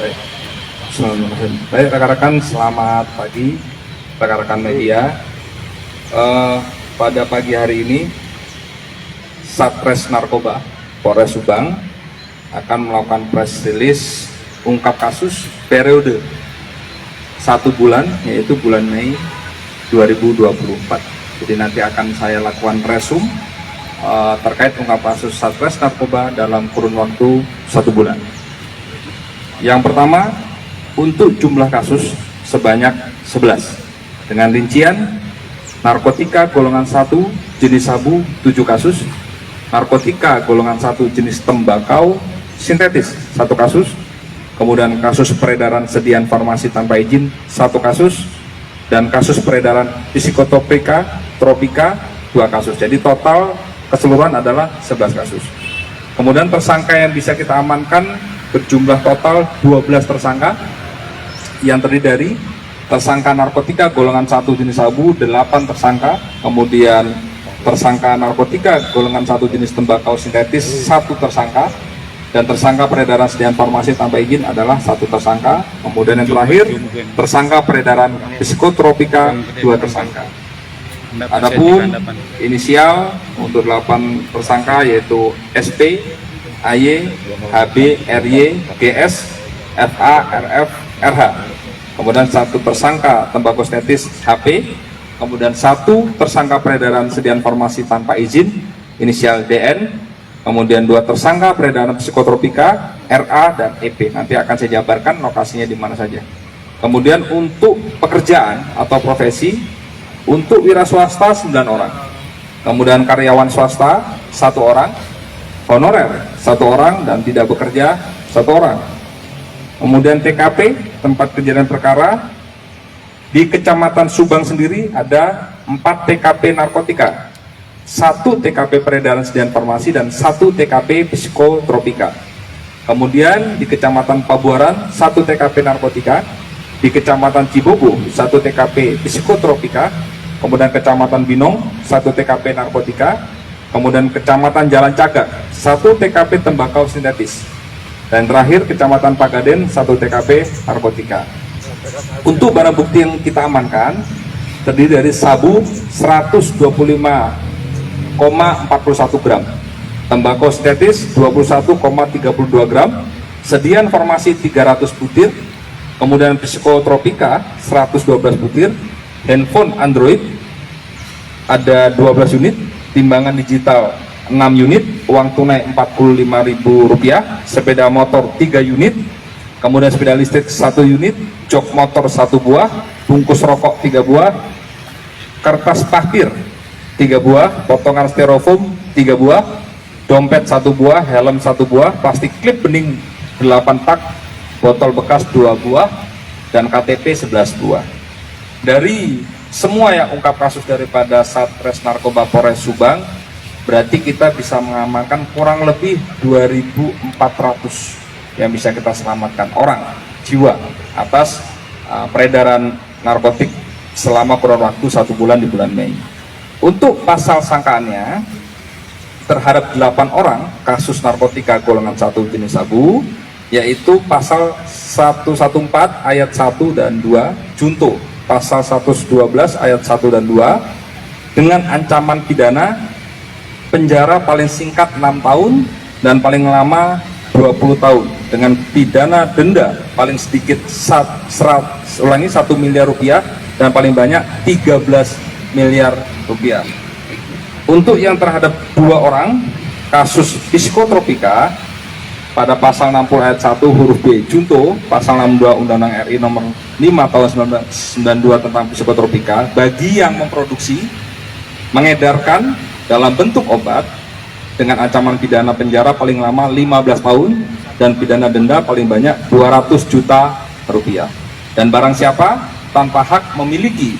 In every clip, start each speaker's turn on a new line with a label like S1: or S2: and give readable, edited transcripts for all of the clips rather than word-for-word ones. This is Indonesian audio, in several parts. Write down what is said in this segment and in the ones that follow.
S1: Baik. Bismillahirrahmanirrahim. Baik rekan-rekan, selamat pagi rekan-rekan media. Pada pagi hari ini Satres Narkoba Polres Subang akan melakukan press release ungkap kasus periode 1 bulan, yaitu bulan Mei 2024. Jadi nanti akan saya lakukan resum terkait ungkap kasus Satres Narkoba dalam kurun waktu 1 bulan. Yang pertama, untuk jumlah kasus sebanyak 11 dengan rincian narkotika golongan 1 jenis sabu 7 kasus, narkotika golongan 1 jenis tembakau sintetis 1 kasus, kemudian kasus peredaran sediaan farmasi tanpa izin 1 kasus, dan kasus peredaran psikotropika 2 kasus. Jadi total keseluruhan adalah 11 kasus. Kemudian tersangka yang bisa kita amankan berjumlah total 12 tersangka yang terdiri dari tersangka narkotika golongan 1 jenis sabu 8 tersangka, kemudian tersangka narkotika golongan 1 jenis tembakau sintetis 1 tersangka, dan tersangka peredaran sediaan farmasi tanpa izin adalah 1 tersangka. Kemudian yang terakhir tersangka peredaran psikotropika 2 tersangka. Adapun inisial untuk 8 tersangka yaitu SP, AY, HB, RY, GS, FA, RF, RH. Kemudian 1 tersangka tembakau sintetis HP, kemudian 1 tersangka peredaran sediaan farmasi tanpa izin inisial DN, kemudian 2 tersangka peredaran psikotropika RA dan EP. Nanti akan saya jabarkan lokasinya di mana saja. Kemudian untuk pekerjaan atau profesi, untuk wira swasta 9 orang, kemudian karyawan swasta 1 orang, honorer 1 orang, dan tidak bekerja 1 orang. Kemudian TKP tempat kejadian perkara di Kecamatan Subang sendiri ada 4 TKP narkotika, 1 TKP peredaran sediaan farmasi, dan 1 TKP psikotropika. Kemudian di Kecamatan Pabuaran 1 TKP narkotika, di Kecamatan Cibogo 1 TKP psikotropika, kemudian Kecamatan Binong 1 TKP narkotika, kemudian Kecamatan Jalan Cagak 1 TKP tembakau sintetis, dan terakhir Kecamatan Pagaden 1 TKP narkotika. Untuk barang bukti yang kita amankan terdiri dari sabu 125,41 gram, tembakau sintetis 21,32 gram, sediaan farmasi 300 butir, kemudian psikotropika 112 butir, handphone Android ada 12 unit, timbangan digital 6 unit, uang tunai Rp45.000, sepeda motor 3 unit, kemudian sepeda listrik 1 unit, jok motor 1 buah, bungkus rokok 3 buah, kertas parkir 3 buah, potongan styrofoam 3 buah, dompet 1 buah, helm 1 buah, plastik klip bening 8 tak, botol bekas 2 buah, dan KTP 11 buah. Dari semua yang ungkap kasus daripada Satres Narkoba Polres Subang, berarti kita bisa mengamankan kurang lebih 2.400 yang bisa kita selamatkan orang jiwa atas peredaran narkotik selama kurun waktu 1 bulan di bulan Mei. Untuk pasal sangkaannya terhadap 8 orang kasus narkotika golongan 1 jenis sabu, yaitu pasal 114 ayat 1 dan 2 junto, pasal 112 ayat 1 dan 2 dengan ancaman pidana penjara paling singkat 6 tahun dan paling lama 20 tahun dengan pidana denda paling sedikit 1 miliar rupiah dan paling banyak 13 miliar rupiah. Untuk yang terhadap 2 orang kasus psikotropika pada pasal 60 ayat 1 huruf B junto pasal 62 Undang-Undang RI nomor 5 tahun 1992 tentang psikotropika, bagi yang memproduksi, mengedarkan dalam bentuk obat dengan ancaman pidana penjara paling lama 15 tahun dan pidana denda paling banyak 200 juta rupiah. Dan barang siapa tanpa hak memiliki,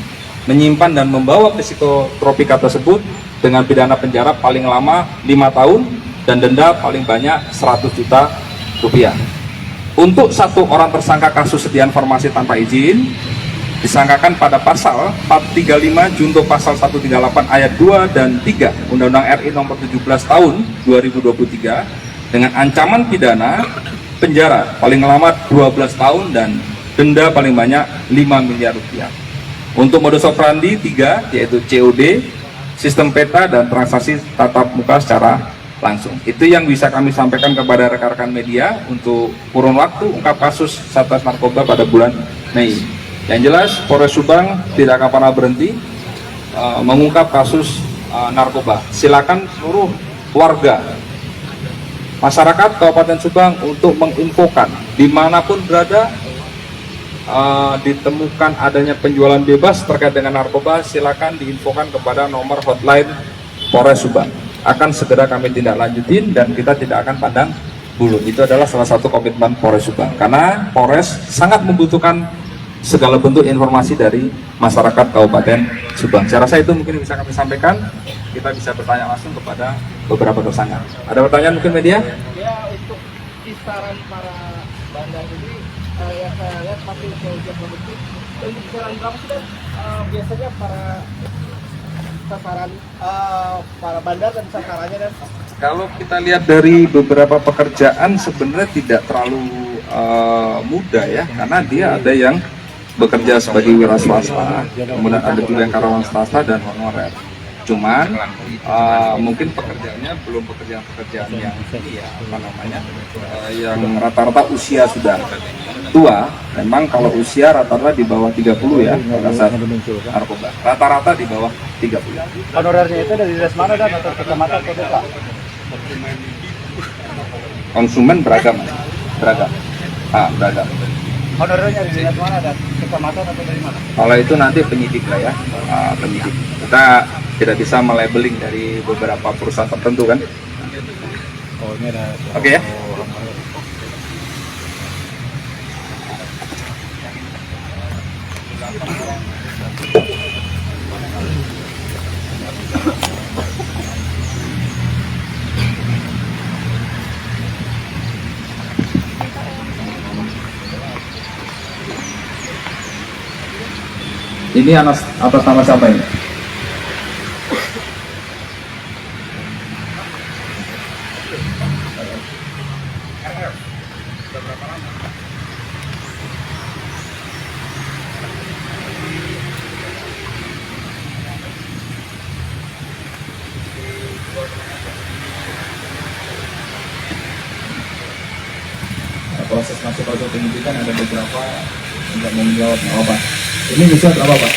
S1: menyimpan dan membawa psikotropika tersebut dengan pidana penjara paling lama 5 tahun dan denda paling banyak 100 juta rupiah. Untuk 1 orang tersangka kasus sediaan farmasi tanpa izin disangkakan pada pasal 435 junto pasal 138 ayat 2 dan 3 Undang-Undang RI nomor 17 tahun 2023 dengan ancaman pidana penjara paling lama 12 tahun dan denda paling banyak 5 miliar rupiah. Untuk modus operandi 3, yaitu COD, sistem peta, dan transaksi tatap muka secara langsung. Itu yang bisa kami sampaikan kepada rekan-rekan media untuk kurun waktu ungkap kasus Satgas Narkoba pada bulan Mei. Yang jelas Polres Subang tidak akan pernah berhenti mengungkap kasus narkoba. Silakan seluruh warga masyarakat Kabupaten Subang untuk menginfokan dimanapun berada ditemukan adanya penjualan bebas terkait dengan narkoba, silakan diinfokan kepada nomor hotline Polres Subang. Akan segera kami tindak lanjutin dan kita tidak akan pandang bulu. Itu adalah salah satu komitmen Polres Subang, karena Polres sangat membutuhkan segala bentuk informasi dari masyarakat Kabupaten Subang. Saya rasa itu mungkin bisa kami sampaikan. Kita bisa bertanya langsung kepada beberapa tersangka. Ada pertanyaan mungkin media?
S2: Ya, untuk kisaran para bandar ini yang saya lihat masih jauh produktif. Untuk kisaran berapa sih Dan? Biasanya para sasaran para bandar dan sasarannya Dan?
S1: Kalau kita lihat dari beberapa pekerjaan sebenarnya tidak terlalu mudah ya, karena dia ada yang bekerja sebagai wira swasta, kemudian ada juga yang karyawan swasta dan honorer. Cuman mungkin pekerjaannya belum pekerjaan yang ini ya, apa namanya, yang rata-rata usia sudah tua. Memang kalau usia rata-rata di bawah 30 ya pada saat narkoba, rata-rata di bawah 30.
S2: Honorernya itu dari dinas mana Dan? Atau kecamatan atau desa?
S1: Konsumen beragam. Beragam.
S2: Honorernya dari dinas mana Dan? Kecamatan atau dari mana?
S1: Kalau itu nanti penyidik lah ya, penyidik. Kita tidak bisa melabeling dari beberapa perusahaan tertentu kan.
S2: Oh, ini ada.
S1: Oke ya. Ini atas nama siapa ini? Proses masuk ke penyidikan ada beberapa tidak mau menjawab apa. Ini bisa berapa Pak?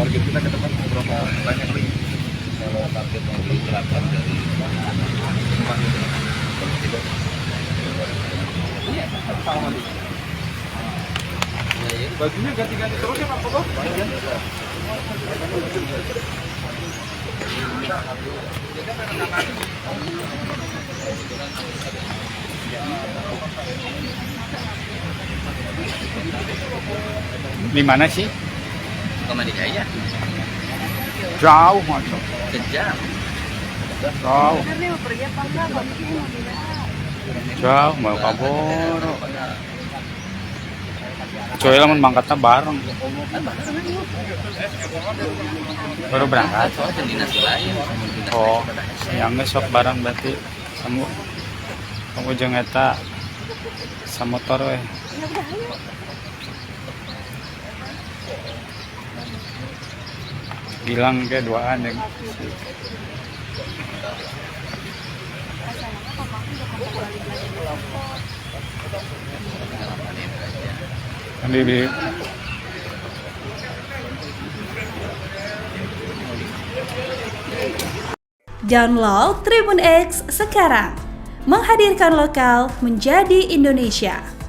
S1: Target kita ke depan berapa banyak lagi? Kalau target mau beli 8 dari bajunya ganti-ganti terus ya Pak Kobo?
S3: Di mana sih?
S4: Kemana Jaya?
S3: Jauh masuk.
S4: Sejam.
S3: Jauh. Jauh mau kabur. Coy lamun mangkatnya bareng. Baru berangkat.
S4: Soalnya dinas lain.
S3: Oh, yang sok bareng berarti kamu jeung eta samotor we. Bilang ke duaan ya. Di
S5: Download Tribun X sekarang, menghadirkan lokal menjadi Indonesia.